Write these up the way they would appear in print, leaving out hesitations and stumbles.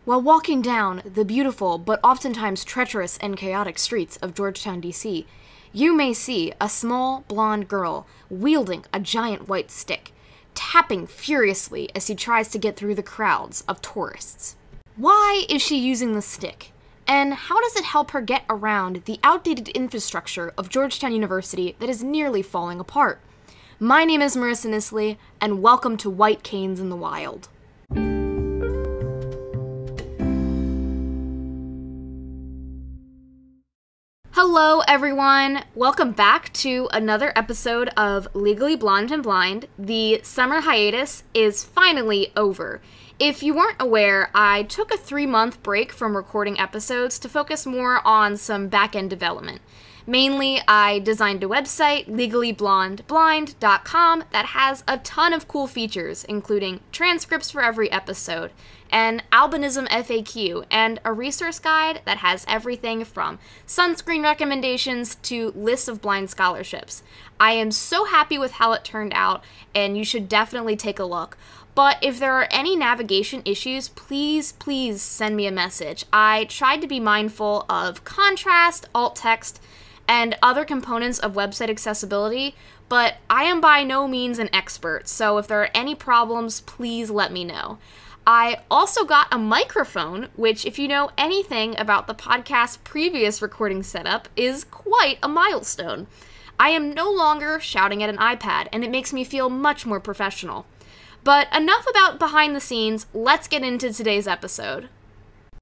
While walking down the beautiful but oftentimes treacherous and chaotic streets of Georgetown, D.C., you may see a small blonde girl wielding a giant white stick, tapping furiously as she tries to get through the crowds of tourists. Why is she using the stick? And how does it help her get around the outdated infrastructure of Georgetown University that is nearly falling apart? My name is Marissa Nisley, and welcome to White Canes in the Wild. Hello, everyone. Welcome back to another episode of Legally Blonde and Blind. The summer hiatus is finally over. If you weren't aware, I took a 3-month break from recording episodes to focus more on some back-end development. Mainly, I designed a website, legallyblondeblind.com, that has a ton of cool features, including transcripts for every episode, an albinism FAQ, and a resource guide that has everything from sunscreen recommendations to lists of blind scholarships. I am so happy with how it turned out, and you should definitely take a look. But if there are any navigation issues, please send me a message. I tried to be mindful of contrast, alt text, and other components of website accessibility, but I am by no means an expert, so if there are any problems, please let me know. I also got a microphone, which, if you know anything about the podcast's previous recording setup, is quite a milestone. I am no longer shouting at an iPad, and it makes me feel much more professional. But enough about behind the scenes, let's get into today's episode.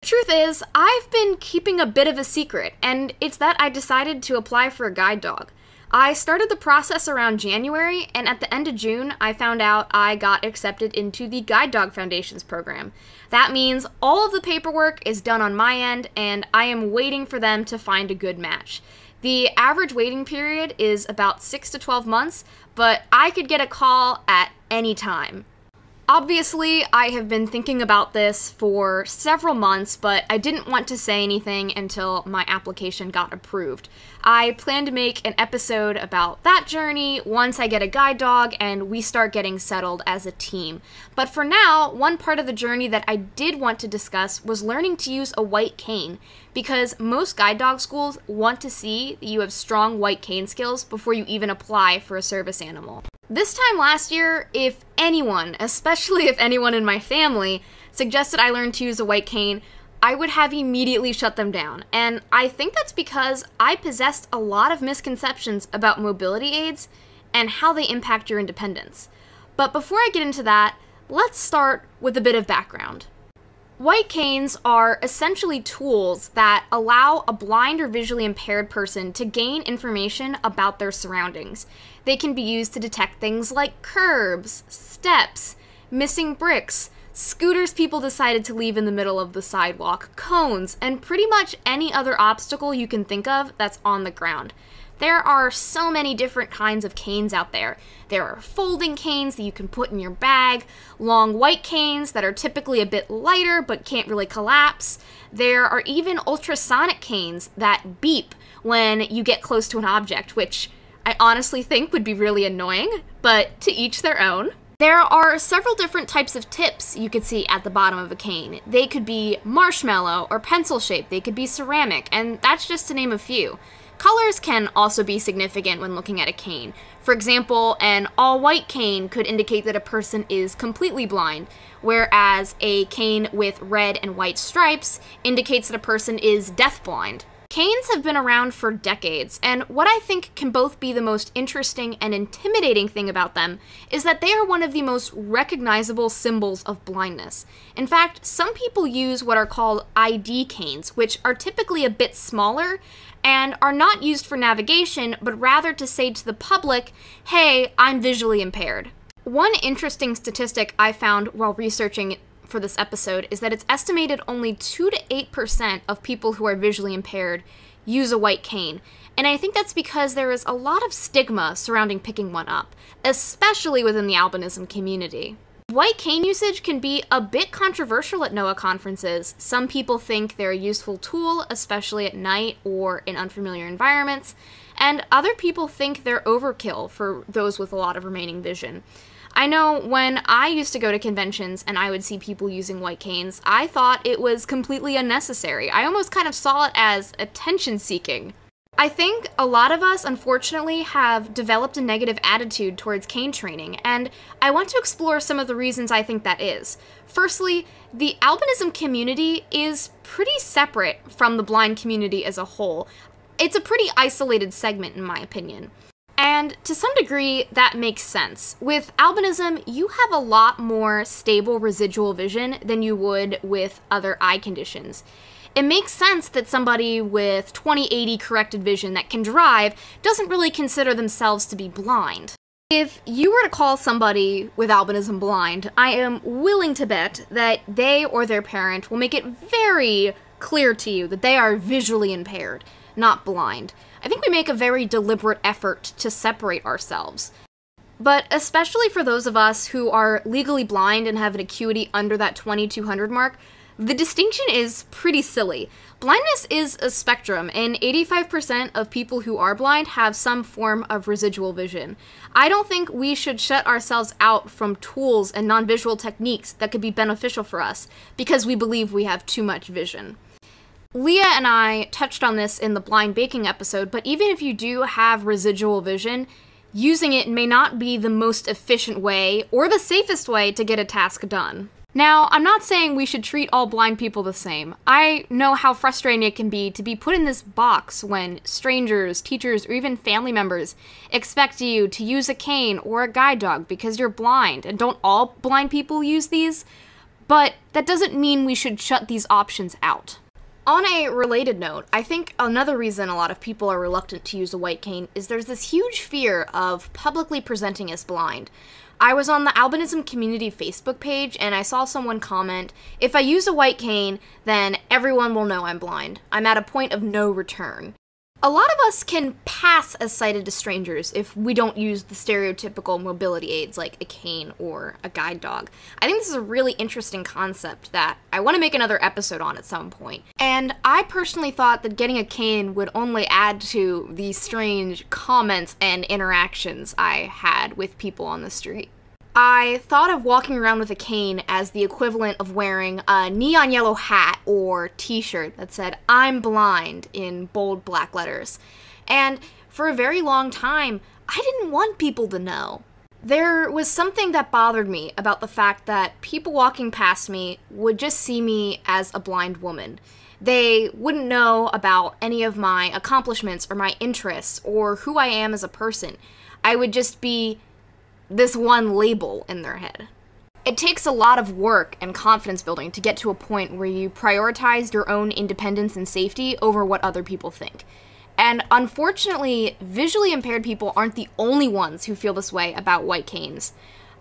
The truth is, I've been keeping a bit of a secret, and it's that I decided to apply for a guide dog. I started the process around January, and at the end of June, I found out I got accepted into the Guide Dog Foundation's program. That means all of the paperwork is done on my end, and I am waiting for them to find a good match. The average waiting period is about 6 to 12 months, but I could get a call at any time. Obviously, I have been thinking about this for several months, but I didn't want to say anything until my application got approved. I plan to make an episode about that journey once I get a guide dog and we start getting settled as a team. But for now, one part of the journey that I did want to discuss was learning to use a white cane, because most guide dog schools want to see that you have strong white cane skills before you even apply for a service animal. This time last year, if anyone, especially if anyone in my family, suggested I learn to use a white cane, I would have immediately shut them down. And I think that's because I possessed a lot of misconceptions about mobility aids and how they impact your independence. But before I get into that, let's start with a bit of background. White canes are essentially tools that allow a blind or visually impaired person to gain information about their surroundings. They can be used to detect things like curbs, steps, missing bricks, scooters people decided to leave in the middle of the sidewalk, cones, and pretty much any other obstacle you can think of that's on the ground. There are so many different kinds of canes out there. There are folding canes that you can put in your bag, long white canes that are typically a bit lighter but can't really collapse. There are even ultrasonic canes that beep when you get close to an object, which I honestly think would be really annoying, but to each their own. There are several different types of tips you could see at the bottom of a cane. They could be marshmallow or pencil shaped, they could be ceramic, and that's just to name a few. Colors can also be significant when looking at a cane. For example, an all-white cane could indicate that a person is completely blind, whereas a cane with red and white stripes indicates that a person is deafblind. Canes have been around for decades, and what I think can both be the most interesting and intimidating thing about them is that they are one of the most recognizable symbols of blindness. In fact, some people use what are called ID canes, which are typically a bit smaller and are not used for navigation, but rather to say to the public, hey, I'm visually impaired. One interesting statistic I found while researching for this episode is that it's estimated only 2 to 8% of people who are visually impaired use a white cane. And I think that's because there is a lot of stigma surrounding picking one up, especially within the albinism community. White cane usage can be a bit controversial at NOAA conferences. Some people think they're a useful tool, especially at night or in unfamiliar environments, and other people think they're overkill for those with a lot of remaining vision. I know when I used to go to conventions and I would see people using white canes, I thought it was completely unnecessary. I almost kind of saw it as attention-seeking. I think a lot of us, unfortunately, have developed a negative attitude towards cane training, and I want to explore some of the reasons I think that is. Firstly, the albinism community is pretty separate from the blind community as a whole. It's a pretty isolated segment, in my opinion. And to some degree, that makes sense. With albinism, you have a lot more stable residual vision than you would with other eye conditions. It makes sense that somebody with 20/80 corrected vision that can drive doesn't really consider themselves to be blind. If you were to call somebody with albinism blind, I am willing to bet that they or their parent will make it very clear to you that they are visually impaired, not blind. I think we make a very deliberate effort to separate ourselves. But especially for those of us who are legally blind and have an acuity under that 2200 mark, the distinction is pretty silly. Blindness is a spectrum, and 85% of people who are blind have some form of residual vision. I don't think we should shut ourselves out from tools and non-visual techniques that could be beneficial for us because we believe we have too much vision. Leah and I touched on this in the blind baking episode, but even if you do have residual vision, using it may not be the most efficient way or the safest way to get a task done. Now, I'm not saying we should treat all blind people the same. I know how frustrating it can be to be put in this box when strangers, teachers, or even family members expect you to use a cane or a guide dog because you're blind. And don't all blind people use these? But that doesn't mean we should shut these options out. On a related note, I think another reason a lot of people are reluctant to use a white cane is there's this huge fear of publicly presenting as blind. I was on the albinism community Facebook page and I saw someone comment, "If I use a white cane, then everyone will know I'm blind. I'm at a point of no return." A lot of us can pass as sighted to strangers if we don't use the stereotypical mobility aids like a cane or a guide dog. I think this is a really interesting concept that I want to make another episode on at some point. And I personally thought that getting a cane would only add to the strange comments and interactions I had with people on the street. I thought of walking around with a cane as the equivalent of wearing a neon yellow hat or t-shirt that said, "I'm blind," in bold black letters. And for a very long time, I didn't want people to know. There was something that bothered me about the fact that people walking past me would just see me as a blind woman. They wouldn't know about any of my accomplishments or my interests or who I am as a person. I would just be this one label in their head. It takes a lot of work and confidence building to get to a point where you prioritize your own independence and safety over what other people think. And unfortunately, visually impaired people aren't the only ones who feel this way about white canes.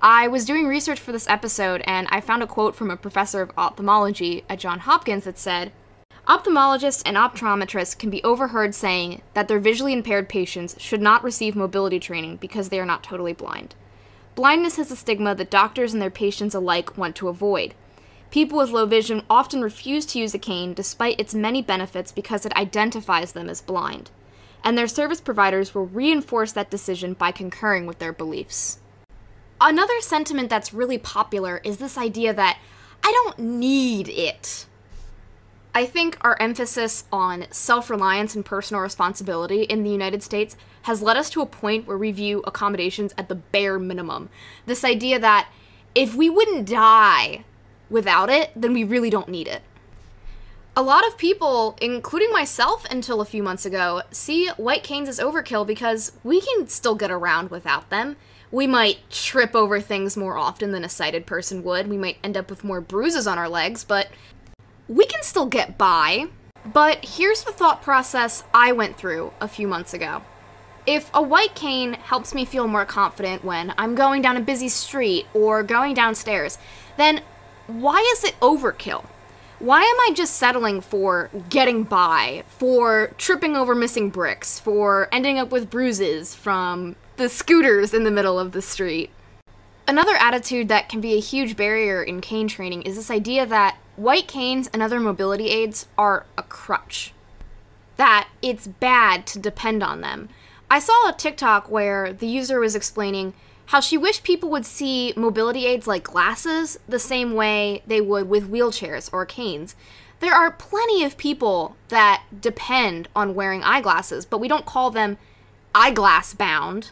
I was doing research for this episode and I found a quote from a professor of ophthalmology at Johns Hopkins that said, "Ophthalmologists and optometrists can be overheard saying that their visually impaired patients should not receive mobility training because they are not totally blind. Blindness has a stigma that doctors and their patients alike want to avoid. People with low vision often refuse to use a cane despite its many benefits because it identifies them as blind, and their service providers will reinforce that decision by concurring with their beliefs." Another sentiment that's really popular is this idea that I don't need it. I think our emphasis on self-reliance and personal responsibility in the United States has led us to a point where we view accommodations at the bare minimum. This idea that if we wouldn't die without it, then we really don't need it. A lot of people, including myself until a few months ago, see white canes as overkill because we can still get around without them. We might trip over things more often than a sighted person would. We might end up with more bruises on our legs, but we can still get by. But here's the thought process I went through a few months ago. If a white cane helps me feel more confident when I'm going down a busy street or going downstairs, then why is it overkill? Why am I just settling for getting by, for tripping over missing bricks, for ending up with bruises from the scooters in the middle of the street? Another attitude that can be a huge barrier in cane training is this idea that white canes and other mobility aids are a crutch, that it's bad to depend on them. I saw a TikTok where the user was explaining how she wished people would see mobility aids like glasses the same way they would with wheelchairs or canes. There are plenty of people that depend on wearing eyeglasses, but we don't call them eyeglass bound.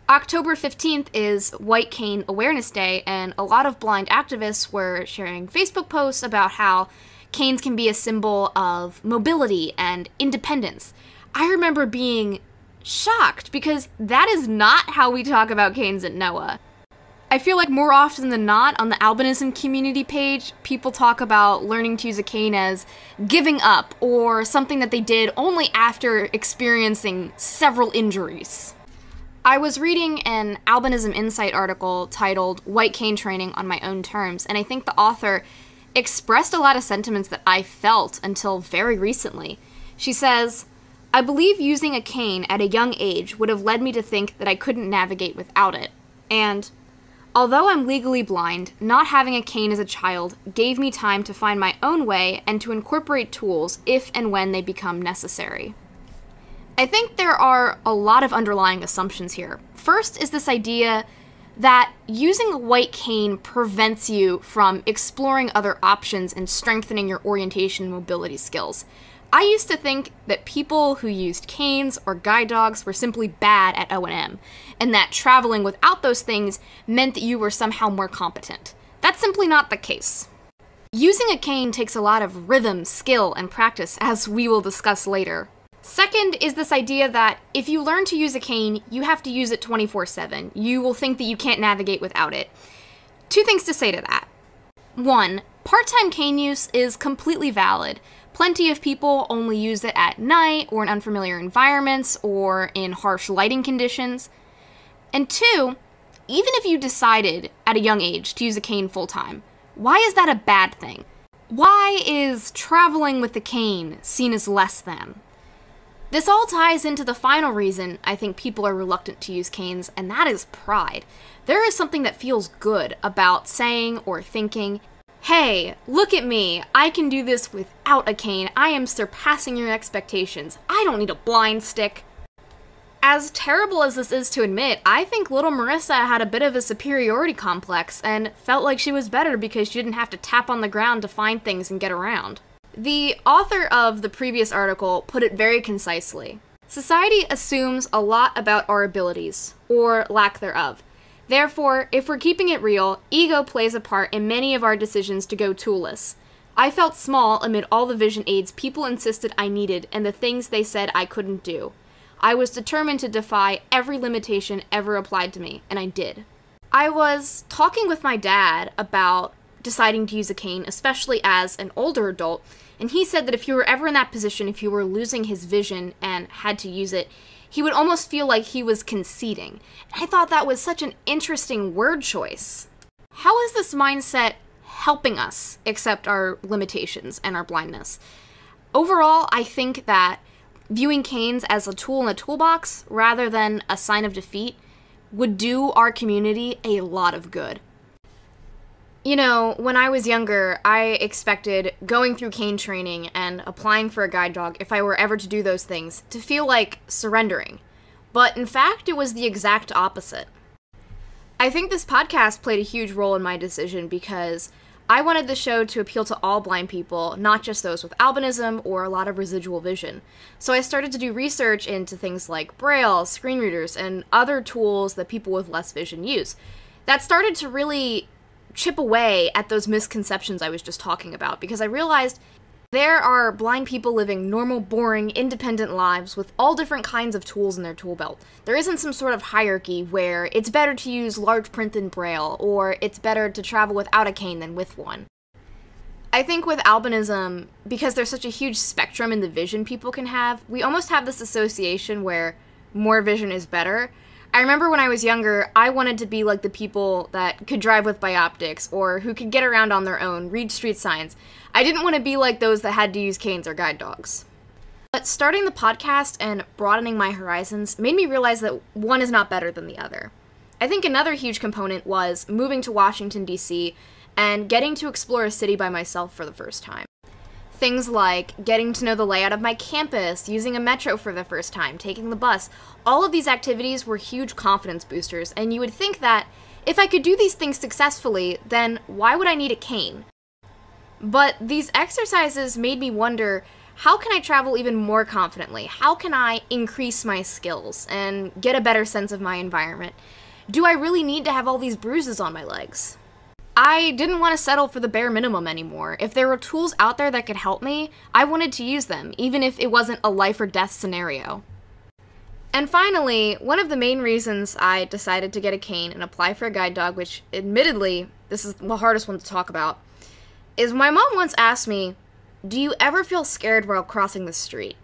October 15th is White Cane Awareness Day, and a lot of blind activists were sharing Facebook posts about how canes can be a symbol of mobility and independence. I remember being shocked because that is not how we talk about canes at NOAA. I feel like more often than not on the albinism community page, people talk about learning to use a cane as giving up or something that they did only after experiencing several injuries. I was reading an Albinism Insight article titled White Cane Training on My Own Terms, and I think the author expressed a lot of sentiments that I felt until very recently. She says, "I believe using a cane at a young age would have led me to think that I couldn't navigate without it. And although I'm legally blind, not having a cane as a child gave me time to find my own way and to incorporate tools if and when they become necessary." I think there are a lot of underlying assumptions here. First is this idea that using a white cane prevents you from exploring other options and strengthening your orientation and mobility skills. I used to think that people who used canes or guide dogs were simply bad at O&M, and that traveling without those things meant that you were somehow more competent. That's simply not the case. Using a cane takes a lot of rhythm, skill, and practice, as we will discuss later. Second is this idea that if you learn to use a cane, you have to use it 24/7. You will think that you can't navigate without it. Two things to say to that. One, part-time cane use is completely valid. Plenty of people only use it at night or in unfamiliar environments or in harsh lighting conditions. And two, even if you decided at a young age to use a cane full-time, why is that a bad thing? Why is traveling with a cane seen as less than? This all ties into the final reason I think people are reluctant to use canes, and that is pride. There is something that feels good about saying or thinking, "Hey, look at me, I can do this without a cane. I am surpassing your expectations. I don't need a blind stick." As terrible as this is to admit, I think little Marissa had a bit of a superiority complex and felt like she was better because she didn't have to tap on the ground to find things and get around. The author of the previous article put it very concisely. Society assumes a lot about our abilities, or lack thereof. Therefore, if we're keeping it real, ego plays a part in many of our decisions to go toolless. I felt small amid all the vision aids people insisted I needed and the things they said I couldn't do. I was determined to defy every limitation ever applied to me, and I did. I was talking with my dad about deciding to use a cane, especially as an older adult, and he said that if you were ever in that position, if you were losing his vision and had to use it, he would almost feel like he was conceding. And I thought that was such an interesting word choice. How is this mindset helping us accept our limitations and our blindness? Overall, I think that viewing canes as a tool in a toolbox rather than a sign of defeat would do our community a lot of good. You know, when I was younger, I expected going through cane training and applying for a guide dog, if I were ever to do those things, to feel like surrendering. But in fact, it was the exact opposite. I think this podcast played a huge role in my decision because I wanted the show to appeal to all blind people, not just those with albinism or a lot of residual vision. So I started to do research into things like Braille, screen readers, and other tools that people with less vision use. That started to really chip away at those misconceptions I was just talking about, because I realized there are blind people living normal, boring, independent lives with all different kinds of tools in their tool belt. There isn't some sort of hierarchy where it's better to use large print than Braille, or it's better to travel without a cane than with one. I think with albinism, because there's such a huge spectrum in the vision people can have, we almost have this association where more vision is better. I remember when I was younger, I wanted to be like the people that could drive with bioptics, or who could get around on their own, read street signs. I didn't want to be like those that had to use canes or guide dogs. But starting the podcast and broadening my horizons made me realize that one is not better than the other. I think another huge component was moving to Washington, D.C., and getting to explore a city by myself for the first time. Things like getting to know the layout of my campus, using a metro for the first time, taking the bus. All of these activities were huge confidence boosters, and you would think that if I could do these things successfully, then why would I need a cane? But these exercises made me wonder, how can I travel even more confidently? How can I increase my skills and get a better sense of my environment? Do I really need to have all these bruises on my legs? I didn't want to settle for the bare minimum anymore. If there were tools out there that could help me, I wanted to use them, even if it wasn't a life or death scenario. And finally, one of the main reasons I decided to get a cane and apply for a guide dog, which admittedly, this is the hardest one to talk about, is my mom once asked me, "Do you ever feel scared while crossing the street?"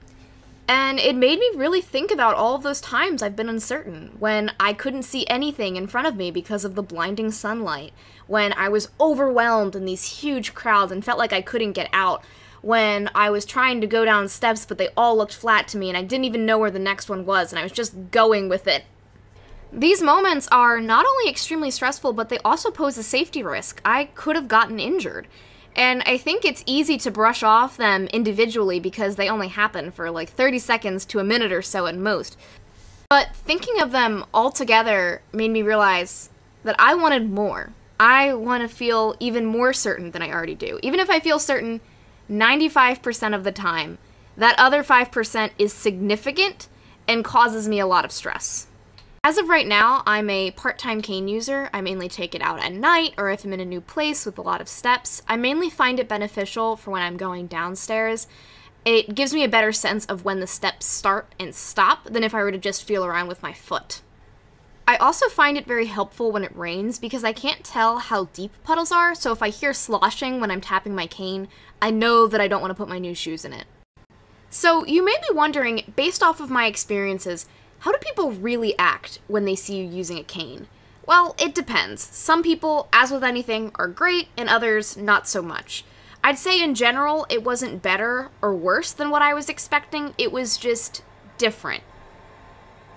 And it made me really think about all of those times I've been uncertain, when I couldn't see anything in front of me because of the blinding sunlight, when I was overwhelmed in these huge crowds and felt like I couldn't get out, when I was trying to go down steps but they all looked flat to me and I didn't even know where the next one was and I was just going with it. These moments are not only extremely stressful, but they also pose a safety risk. I could have gotten injured. And I think it's easy to brush off them individually because they only happen for like 30 seconds to a minute or so at most. But thinking of them all together made me realize that I wanted more. I want to feel even more certain than I already do. Even if I feel certain 95% of the time, that other 5% is significant and causes me a lot of stress. As of right now, I'm a part-time cane user. I mainly take it out at night or if I'm in a new place with a lot of steps. I mainly find it beneficial for when I'm going downstairs. It gives me a better sense of when the steps start and stop than if I were to just feel around with my foot. I also find it very helpful when it rains because I can't tell how deep puddles are, so if I hear sloshing when I'm tapping my cane, I know that I don't want to put my new shoes in it. So you may be wondering, based off of my experiences, how do people really act when they see you using a cane? Well, it depends. Some people, as with anything, are great, and others not so much. I'd say in general, it wasn't better or worse than what I was expecting, it was just different.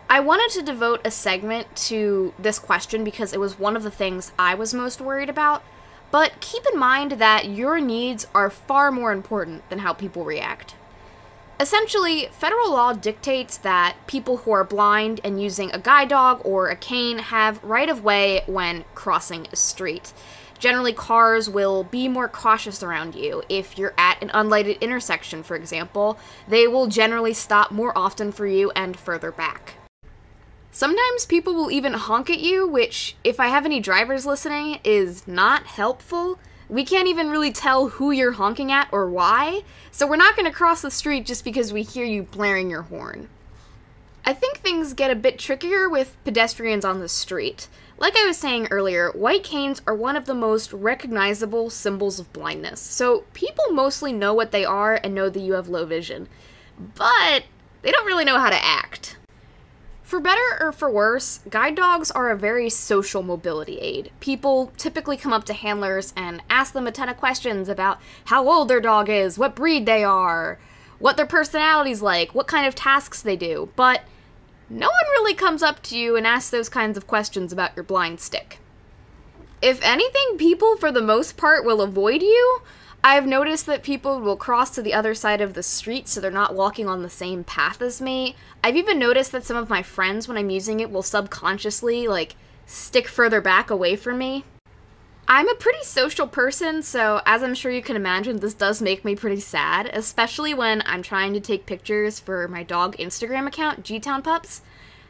I wanted to devote a segment to this question because it was one of the things I was most worried about, but keep in mind that your needs are far more important than how people react. Essentially, federal law dictates that people who are blind and using a guide dog or a cane have right-of-way when crossing a street. Generally, cars will be more cautious around you. If you're at an unlighted intersection, for example, they will generally stop more often for you and further back. Sometimes people will even honk at you, which, if I have any drivers listening, is not helpful. We can't even really tell who you're honking at or why, so we're not going to cross the street just because we hear you blaring your horn. I think things get a bit trickier with pedestrians on the street. Like I was saying earlier, white canes are one of the most recognizable symbols of blindness, so people mostly know what they are and know that you have low vision, but they don't really know how to act. For better or for worse, guide dogs are a very social mobility aid. People typically come up to handlers and ask them a ton of questions about how old their dog is, what breed they are, what their personality's like, what kind of tasks they do, but no one really comes up to you and asks those kinds of questions about your blind stick. If anything, people for the most part will avoid you. I've noticed that people will cross to the other side of the street so they're not walking on the same path as me. I've even noticed that some of my friends, when I'm using it, will subconsciously, stick further back away from me. I'm a pretty social person, so as I'm sure you can imagine, this does make me pretty sad, especially when I'm trying to take pictures for my dog Instagram account, G-Town Pups.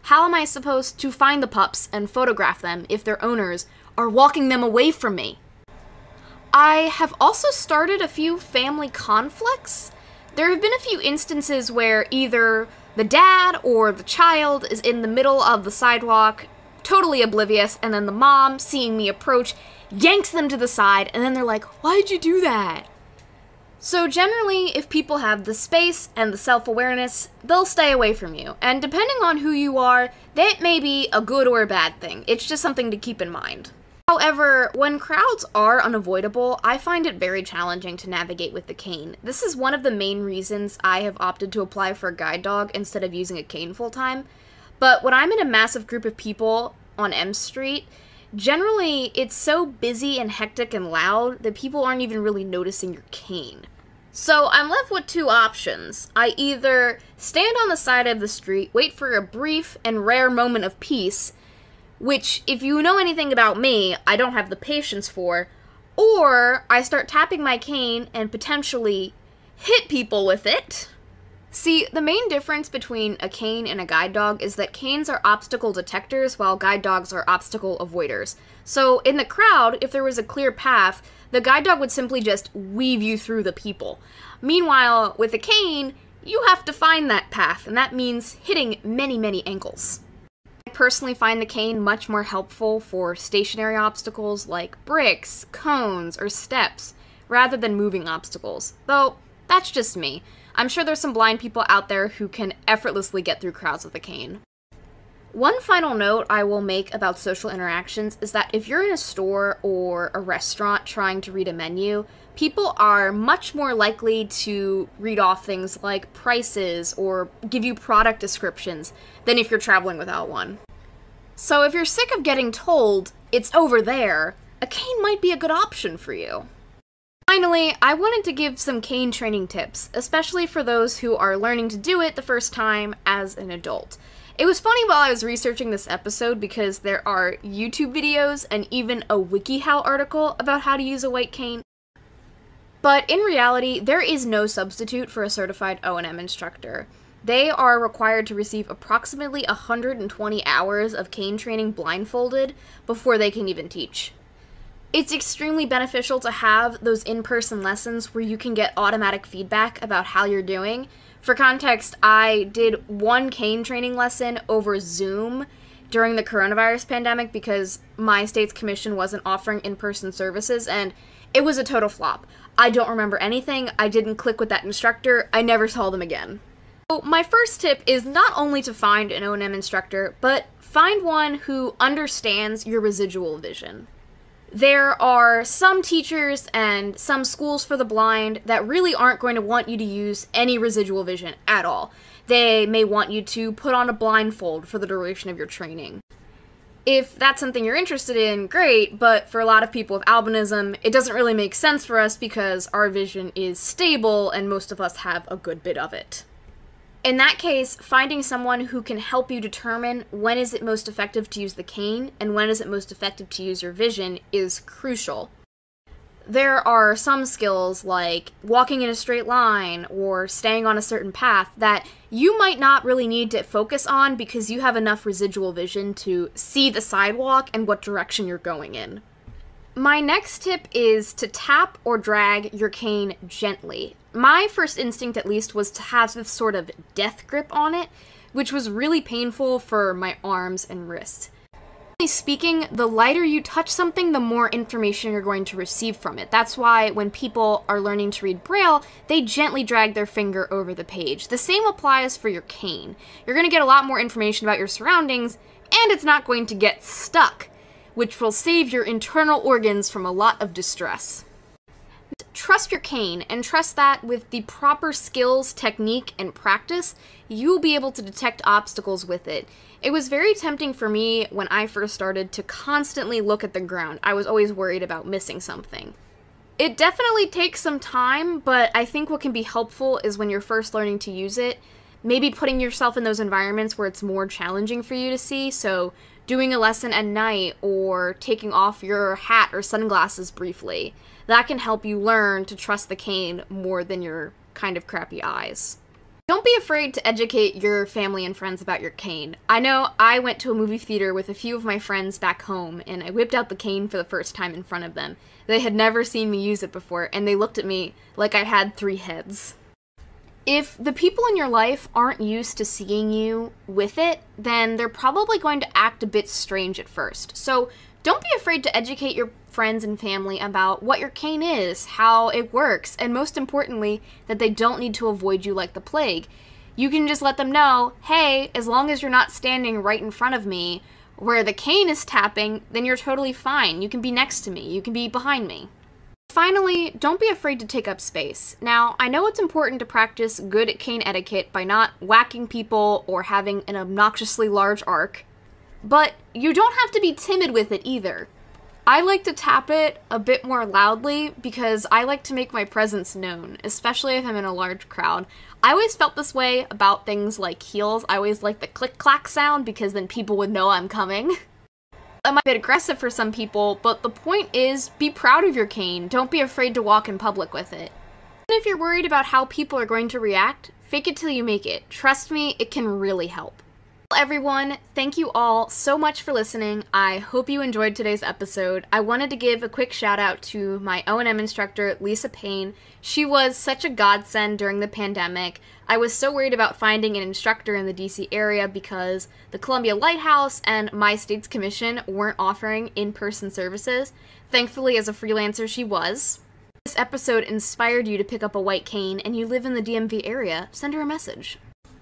How am I supposed to find the pups and photograph them if their owners are walking them away from me? I have also started a few family conflicts. There have been a few instances where either the dad or the child is in the middle of the sidewalk, totally oblivious, and then the mom, seeing me approach, yanks them to the side, and then they're like, "Why'd you do that?" So generally, if people have the space and the self-awareness, they'll stay away from you. And depending on who you are, that may be a good or a bad thing. It's just something to keep in mind. However, when crowds are unavoidable, I find it very challenging to navigate with the cane. This is one of the main reasons I have opted to apply for a guide dog instead of using a cane full-time. But when I'm in a massive group of people on M Street, generally it's so busy and hectic and loud that people aren't even really noticing your cane. So I'm left with two options. I either stand on the side of the street, wait for a brief and rare moment of peace, which, if you know anything about me, I don't have the patience for, or I start tapping my cane and potentially hit people with it. See, the main difference between a cane and a guide dog is that canes are obstacle detectors while guide dogs are obstacle avoiders. So in the crowd, if there was a clear path, the guide dog would simply just weave you through the people. Meanwhile, with a cane, you have to find that path, and that means hitting many, many ankles. I personally find the cane much more helpful for stationary obstacles like bricks, cones, or steps, rather than moving obstacles. Though, that's just me. I'm sure there's some blind people out there who can effortlessly get through crowds with a cane. One final note I will make about social interactions is that if you're in a store or a restaurant trying to read a menu, people are much more likely to read off things like prices or give you product descriptions than if you're traveling without one. So if you're sick of getting told, it's over there, a cane might be a good option for you. Finally, I wanted to give some cane training tips, especially for those who are learning to do it the first time as an adult. It was funny while I was researching this episode because there are YouTube videos and even a WikiHow article about how to use a white cane. But in reality, there is no substitute for a certified O&M instructor. They are required to receive approximately 120 hours of cane training blindfolded before they can even teach. It's extremely beneficial to have those in-person lessons where you can get automatic feedback about how you're doing. For context, I did one cane training lesson over Zoom during the coronavirus pandemic because my state's commission wasn't offering in-person services, and it was a total flop. I don't remember anything, I didn't click with that instructor, I never saw them again. So my first tip is not only to find an O&M instructor, but find one who understands your residual vision. There are some teachers and some schools for the blind that really aren't going to want you to use any residual vision at all. They may want you to put on a blindfold for the duration of your training. If that's something you're interested in, great, but for a lot of people with albinism, it doesn't really make sense for us because our vision is stable and most of us have a good bit of it. In that case, finding someone who can help you determine when is it most effective to use the cane and when is it most effective to use your vision is crucial. There are some skills like walking in a straight line or staying on a certain path that you might not really need to focus on because you have enough residual vision to see the sidewalk and what direction you're going in. My next tip is to tap or drag your cane gently. My first instinct, at least, was to have this sort of death grip on it, which was really painful for my arms and wrists. Speaking, the lighter you touch something, the more information you're going to receive from it. That's why when people are learning to read Braille, they gently drag their finger over the page. The same applies for your cane. You're going to get a lot more information about your surroundings, and it's not going to get stuck, which will save your internal organs from a lot of distress. Trust your cane, and trust that with the proper skills, technique, and practice, you will be able to detect obstacles with it. It was very tempting for me when I first started to constantly look at the ground. I was always worried about missing something. It definitely takes some time, but I think what can be helpful is when you're first learning to use it, maybe putting yourself in those environments where it's more challenging for you to see, so doing a lesson at night or taking off your hat or sunglasses briefly. That can help you learn to trust the cane more than your kind of crappy eyes. Don't be afraid to educate your family and friends about your cane. I know I went to a movie theater with a few of my friends back home, and I whipped out the cane for the first time in front of them. They had never seen me use it before, and they looked at me like I had 3 heads. If the people in your life aren't used to seeing you with it, then they're probably going to act a bit strange at first. So don't be afraid to educate your friends and family about what your cane is, how it works, and most importantly, that they don't need to avoid you like the plague. You can just let them know, hey, as long as you're not standing right in front of me where the cane is tapping, then you're totally fine. You can be next to me. You can be behind me. Finally, don't be afraid to take up space. Now, I know it's important to practice good cane etiquette by not whacking people or having an obnoxiously large arc, but you don't have to be timid with it either. I like to tap it a bit more loudly because I like to make my presence known, especially if I'm in a large crowd. I always felt this way about things like heels. I always like the click-clack sound because then people would know I'm coming. That might be a bit aggressive for some people, but the point is, be proud of your cane. Don't be afraid to walk in public with it. Even if you're worried about how people are going to react, fake it till you make it. Trust me, it can really help. Well, everyone, thank you all so much for listening. I hope you enjoyed today's episode. I wanted to give a quick shout out to my O&M instructor, Lisa Payne. She was such a godsend during the pandemic. I was so worried about finding an instructor in the DC area because the Columbia Lighthouse and my state's commission weren't offering in-person services. Thankfully, as a freelancer, she was. If this episode inspired you to pick up a white cane and you live in the DMV area, send her a message.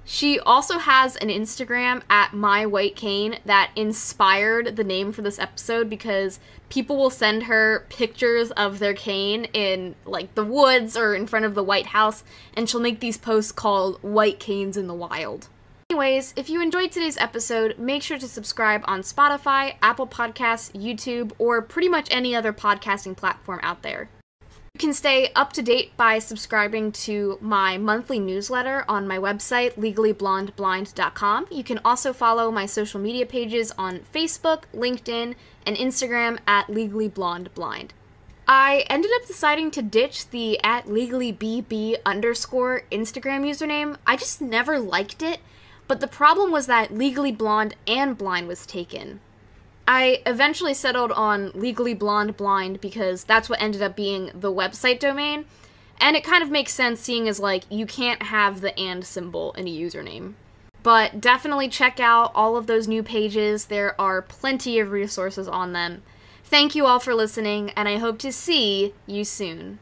She also has an Instagram at @mywhitecane that inspired the name for this episode because people will send her pictures of their cane in, like, the woods or in front of the White House, and she'll make these posts called White Canes in the Wild. Anyways, if you enjoyed today's episode, make sure to subscribe on Spotify, Apple Podcasts, YouTube, or pretty much any other podcasting platform out there. You can stay up to date by subscribing to my monthly newsletter on my website, legallyblondeblind.com. You can also follow my social media pages on Facebook, LinkedIn, and Instagram at legallyblondeblind. I ended up deciding to ditch the @legallybb_ Instagram username. I just never liked it, but the problem was that Legally Blonde and Blind was taken. I eventually settled on Legally Blonde Blind because that's what ended up being the website domain, and it kind of makes sense seeing as, like, you can't have the and symbol in a username. But definitely check out all of those new pages. There are plenty of resources on them. Thank you all for listening, and I hope to see you soon.